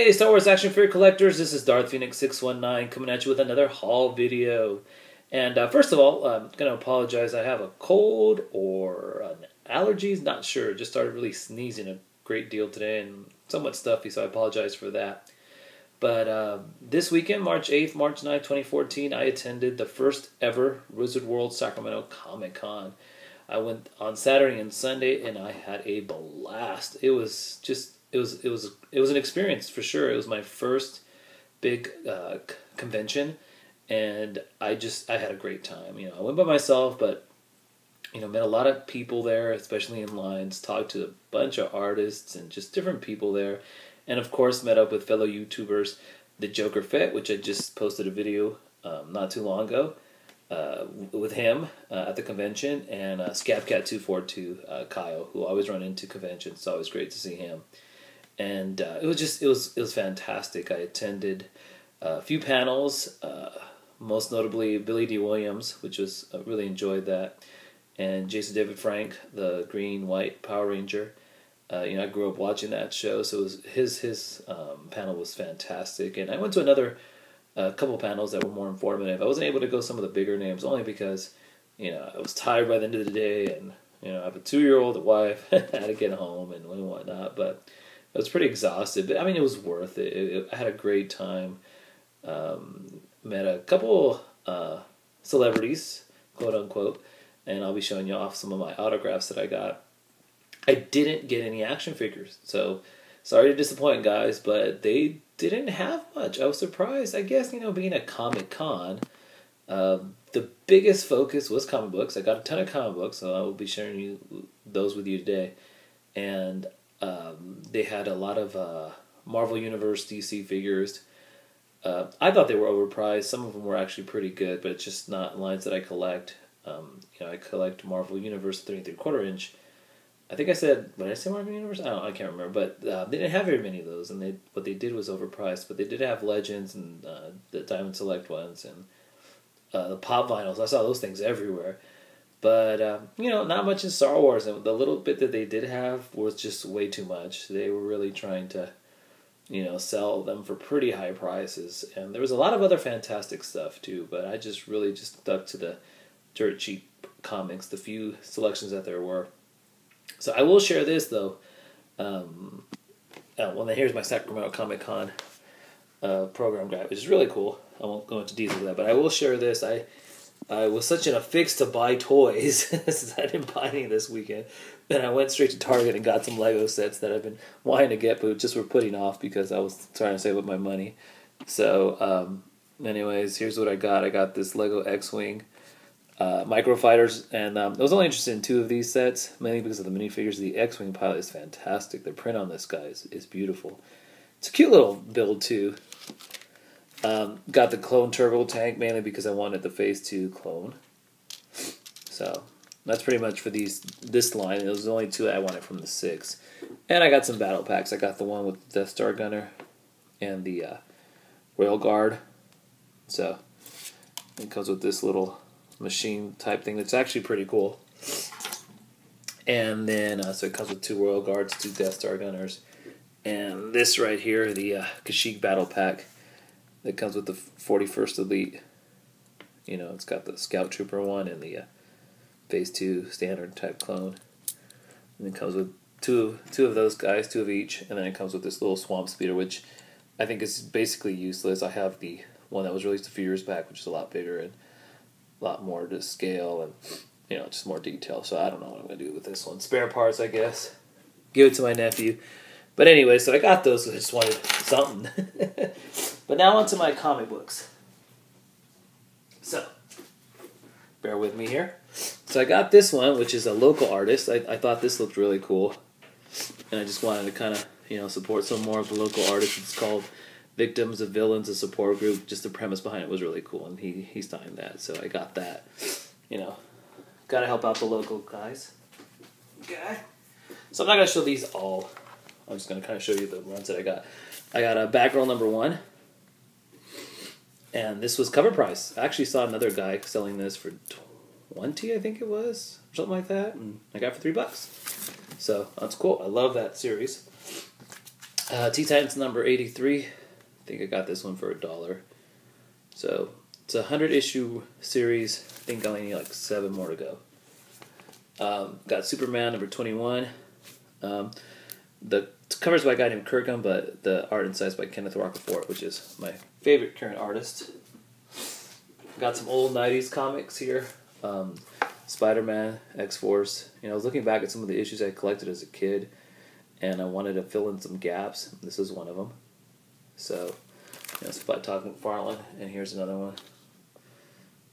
Hey, Star Wars action figure collectors, this is Darth Phoenix 619 coming at you with another haul video. And first of all, I'm going to apologize. I have a cold or allergies, not sure. Just started really sneezing a great deal today and somewhat stuffy, so I apologize for that. But this weekend, March 8th, March 9th, 2014, I attended the first ever Wizard World Sacramento Comic-Con. I went on Saturday and Sunday, and I had a blast. It was an experience for sure. It was my first big convention, and I had a great time. You know, I went by myself, but met a lot of people there, especially in lines. Talked to a bunch of artists and just different people there, and of course met up with fellow YouTubers. The Joker Fett, which I just posted a video not too long ago. With him at the convention, and Scabcat242 Kyle, who I always run into conventions. It's always great to see him, and it was fantastic. I attended a few panels, most notably Billy D. Williams, which was really enjoyed that, and Jason David Frank, the Green White Power Ranger. I grew up watching that show, so it was his panel was fantastic, and I went to a couple panels that were more informative. I wasn't able to go some of the bigger names only because, I was tired by the end of the day, and I have a 2-year-old, a wife, I had to get home and whatnot. But I was pretty exhausted. But I mean, it was worth it. I had a great time. Met a couple celebrities, quote unquote, and I'll be showing you off some of my autographs that I got. I didn't get any action figures, so sorry to disappoint, guys, but they didn't have much. I was surprised. I guess, being a Comic-Con, the biggest focus was comic books. I got a ton of comic books, so I will be sharing those with you today. And they had a lot of Marvel Universe DC figures. I thought they were overpriced. Some of them were actually pretty good, but it's just not lines that I collect. I collect Marvel Universe 3 3/4 inch. I think I said, did I say Marvel Universe? I can't remember, but they didn't have very many of those, and what they did was overpriced, but they did have Legends and the Diamond Select ones, and the pop vinyls. I saw those things everywhere, but not much in Star Wars, and the little bit that they did have was just way too much. They were really trying to, sell them for pretty high prices, and there was a lot of other fantastic stuff too, but I just really stuck to the dirt cheap comics, the few selections that there were. So I will share this though. Here's my Sacramento Comic-Con program guide, which is really cool. I won't go into detail of that, but I will share this. I was such in a fix to buy toys since I didn't buy any this weekend. Then I went straight to Target and got some Lego sets that I've been wanting to get, but just were putting off because I was trying to save up my money. So, anyways, here's what I got. I got this Lego X-Wing Microfighters, and I was only interested in 2 of these sets, mainly because of the minifigures. The X-Wing pilot is fantastic. The print on this guy is beautiful. It's a cute little build too. Got the Clone Turbo Tank, mainly because I wanted the Phase 2 clone. So that's pretty much for this line. It was the only 2 I wanted from the 6. And I got some battle packs. I got the one with the Death Star Gunner and the Royal Guard. So it comes with this little machine type thing that's actually pretty cool. And then so it comes with 2 Royal Guards, 2 Death Star Gunners, and this right here, the Kashyyyk Battle Pack that comes with the 41st Elite. It's got the Scout Trooper one and the Phase 2 standard type clone. And it comes with two of those guys, 2 of each, and then it comes with this little Swamp Speeder, which I think is basically useless. I have the one that was released a few years back, which is a lot bigger and a lot more to scale and, just more detail. So I don't know what I'm going to do with this one. Spare parts, I guess. Give it to my nephew. But anyway, so I got those because I just wanted something. But now on to my comic books. So, bear with me here. So I got this one, which is a local artist. I thought this looked really cool. And I just wanted to kind of, support some more of the local artists. It's called Victims of Villains, a support group. Just the premise behind it was really cool, and he signed that, so I got that. Gotta help out the local guys. Okay. So I'm not gonna show these all. I'm just gonna kind of show you the ones that I got. I got a Batgirl #1, and this was cover price. I actually saw another guy selling this for $20, I think it was, or something like that, and I got it for $3. So that's cool. I love that series. Teen Titans number 83. I think I got this one for $1. So it's a 100-issue series. I think I only need like 7 more to go. Got Superman number 21. The cover's by a guy named Kirkham, but the art and size by Kenneth Rocafort, which is my favorite current artist. Got some old 90s comics here. Spider-Man, X-Force. I was looking back at some of the issues I collected as a kid, and I wanted to fill in some gaps. This is one of them. So, it's by Todd McFarlane, and here's another one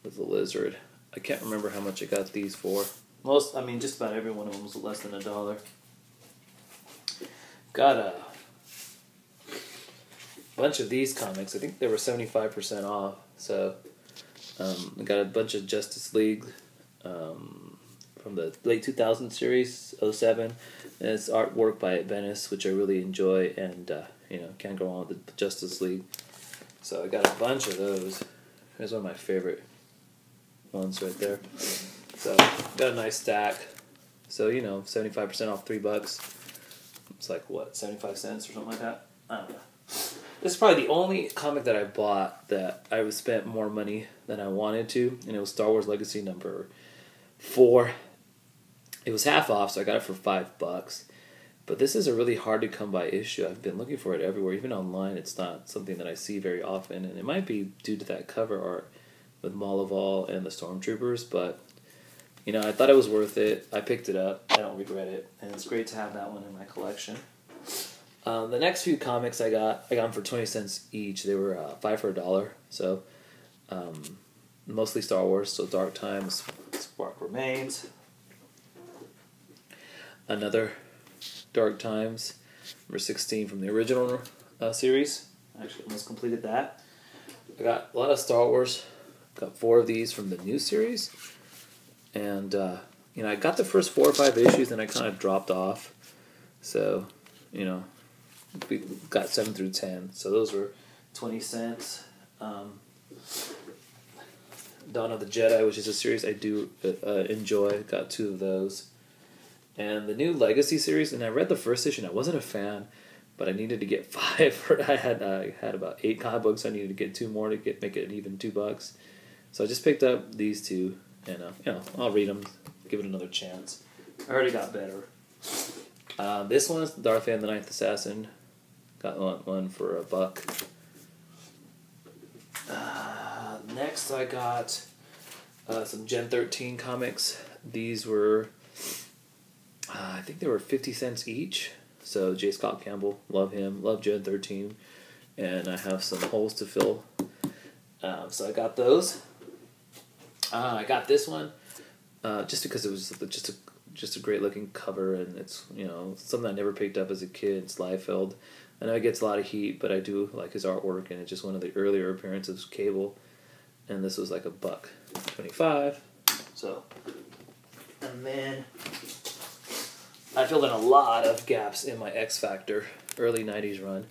with the lizard. I can't remember how much I got these for. Just about every one of them was less than $1. Got a bunch of these comics. I think they were 75% off. So, I got a bunch of Justice League from the late 2000 series, 07. And it's artwork by Venice, which I really enjoy, and can't go on with the Justice League. So I got a bunch of those. Here's one of my favorite ones right there. So got a nice stack. So 75% off $3. It's like what, 75 cents or something like that. I don't know. This is probably the only comic that I bought that I spent more money than I wanted to, and it was Star Wars Legacy number 4. It was half off, so I got it for $5. But this is a really hard to come by issue. I've been looking for it everywhere, even online. It's not something that I see very often, and it might be due to that cover art with Malaval and the Stormtroopers. But I thought it was worth it. I picked it up. I don't regret it, and it's great to have that one in my collection. The next few comics I got them for 20 cents each. They were 5 for $1. So mostly Star Wars. So Dark Times, Spark Remains. Another Dark Times, number 16 from the original series. I actually almost completed that. I got a lot of Star Wars. Got 4 of these from the new series. And, I got the first 4 or 5 issues and I kind of dropped off. So, we got 7 through 10. So those were 20 cents. Dawn of the Jedi, which is a series I do enjoy. Got 2 of those. And the new Legacy series, and I read the first issue, and I wasn't a fan, but I needed to get 5. I had about 8 comic books. I needed to get 2 more to make it even $2. So I just picked up these 2, and I'll read them, give it another chance. I already got better. This one is Darth Vader the Ninth Assassin. Got one for $1. Next, I got some Gen 13 comics. These were, I think they were 50 cents each. So J. Scott Campbell, love him, love Gen 13, and I have some holes to fill. So I got those. I got this one just because it was just a great looking cover, and it's something I never picked up as a kid. It's Liefeld. I know it gets a lot of heat, but I do like his artwork, and it's just one of the earlier appearances of Cable. And this was like $1.25. So, and then I filled in a lot of gaps in my X Factor early 90s run,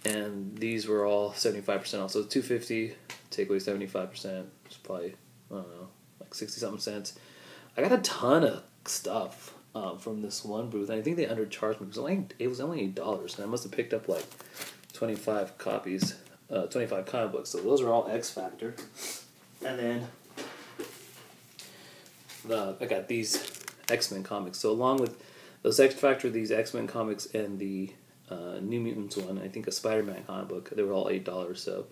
and these were all 75% off. So $2.50, take away 75%. It's probably, I don't know, like 60-something cents. I got a ton of stuff from this one booth, and I think they undercharged me. It was only $8, and I must have picked up like 25 copies, 25 comic books. So those are all X Factor. And then I got these X-Men comics. So along with those X Factor, these X-Men comics, and the New Mutants one, I think a Spider-Man comic book, they were all $8. So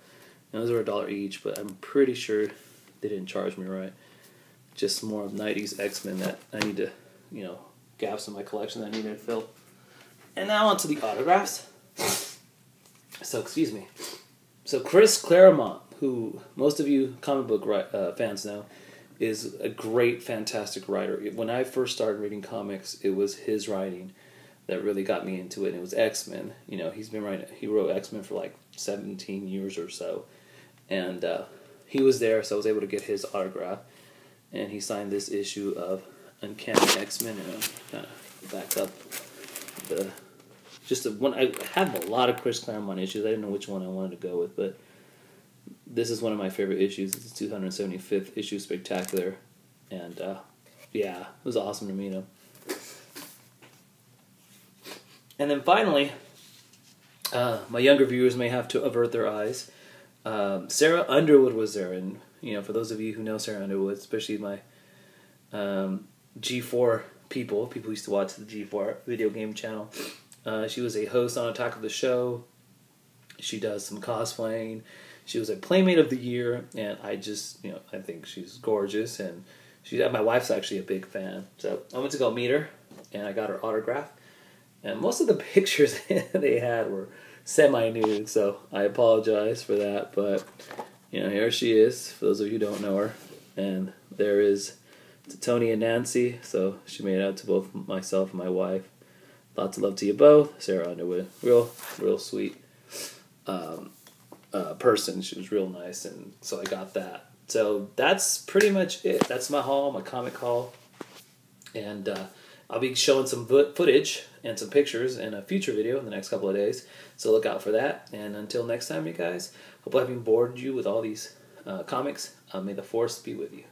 those were $1 each, but I'm pretty sure they didn't charge me right. Just more of 90s X-Men that I need to, gaps in my collection that I need to fill. And now on to the autographs. So, excuse me. So Chris Claremont, who most of you comic book fans know, is a great, fantastic writer. When I first started reading comics, it was his writing that really got me into it, and it was X-Men. He's been writing. He wrote X-Men for like 17 years or so, and he was there, so I was able to get his autograph, and he signed this issue of Uncanny X-Men, and I'll kind of back up the. I have a lot of Chris Claremont issues. I didn't know which one I wanted to go with, but this is one of my favorite issues. It's the 275th issue, Spectacular, and it was awesome to meet him. And then finally, My younger viewers may have to avert their eyes. Sarah Underwood was there, and for those of you who know Sarah Underwood, especially my G4 people who used to watch the G4 video game channel, she was a host on Attack of the Show. She does some cosplaying. She was a Playmate of the Year, and I just, I think she's gorgeous, and my wife's actually a big fan. So I went to go meet her, and I got her autograph. And most of the pictures they had were semi-nude, so I apologize for that. But, here she is, for those of you who don't know her. And there is to Tony and Nancy, so she made it out to both myself and my wife. Lots of love to you both. Sarah Underwood, real sweet person. She was real nice, and so I got that. So that's pretty much it. That's my haul, my comic haul. And I'll be showing some footage and some pictures in a future video in the next couple of days. So look out for that. And until next time, you guys, hope I haven't bored you with all these comics. May the force be with you.